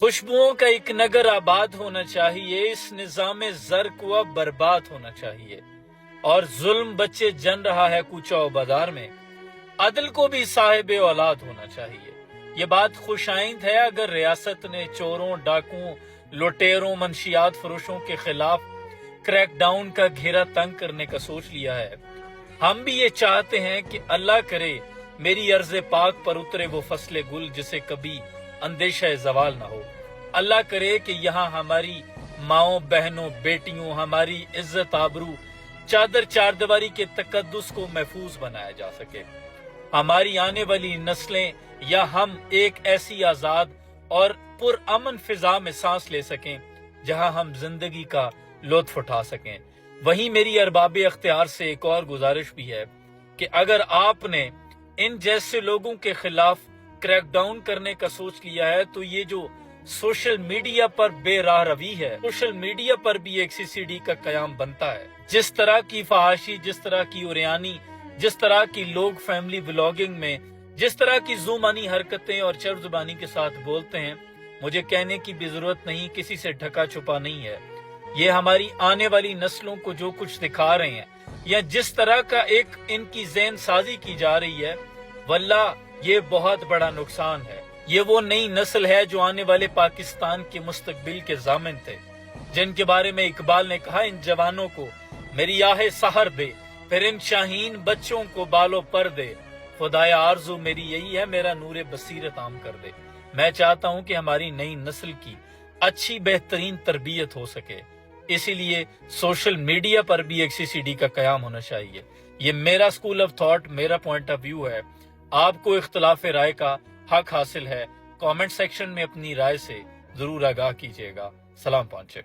खुशबुओं का एक नगर आबाद होना चाहिए, इस निजाम जर को अब बर्बाद होना चाहिए। और जुल्म बच्चे जन रहा है कूचा व बाजार में, अदल को भी साहिब औलाद होना चाहिए। ये बात खुशाइंद है अगर रियासत ने चोरों, डाकुओं, लुटेरों, मंशियात फरोशों के खिलाफ क्रैक डाउन का घेरा तंग करने का सोच लिया है। हम भी ये चाहते हैं कि अल्लाह करे मेरी अर्ज़ पाक पर उतरे वो फसले गुल जिसे कभी अंदेशा जवाल ना हो। अल्लाह करे कि यहाँ हमारी माओ, बहनों, बेटियों, हमारी इज्जत, आबरू, चादर चारदीवारी के तकद्दुस को महफूज बनाया जा सके। हमारी आने वाली नस्लें या हम एक ऐसी आजाद और पुरअमन फिजा में सांस ले सकें जहां हम जिंदगी का लुत्फ उठा सकें। वहीं मेरी अरबाब अख्तियार से एक और गुजारिश भी है कि अगर आपने इन जैसे लोगों के खिलाफ क्रैकडाउन करने का सोच लिया है तो ये जो सोशल मीडिया पर बेराह रवी है, सोशल मीडिया पर भी एक सीसीडी का कयाम बनता है। जिस तरह की फहाशी, जिस तरह की उरियानी, जिस तरह की लोग फैमिली व्लॉगिंग में जिस तरह की जुबानी हरकतें और चरब जुबानी के साथ बोलते हैं, मुझे कहने की भी जरूरत नहीं, किसी से ढका छुपा नहीं है। ये हमारी आने वाली नस्लों को जो कुछ दिखा रहे हैं या जिस तरह का एक इनकी ज़हन साजी की जा रही है, वल्लाह ये बहुत बड़ा नुकसान है। ये वो नई नस्ल है जो आने वाले पाकिस्तान के मुस्तकबिल के ज़ामिन थे, जिनके बारे में इकबाल ने कहा, इन जवानों को मेरी आहे सहर दे, फिर इन शाहीन बच्चों को बालों पर दे। खुदाया आरज़ू मेरी यही है, मेरा नूरे बसीरत आम कर दे। मैं चाहता हूं कि हमारी नई नस्ल की अच्छी बेहतरीन तरबियत हो सके, इसीलिए सोशल मीडिया पर भी एक सीसीडी का कयाम होना चाहिए। ये मेरा स्कूल ऑफ थॉट, मेरा पॉइंट ऑफ व्यू है। आपको इख्तलाफ राय का हक हासिल है। कमेंट सेक्शन में अपनी राय से जरूर आगाह कीजिएगा। सलाम पांचे।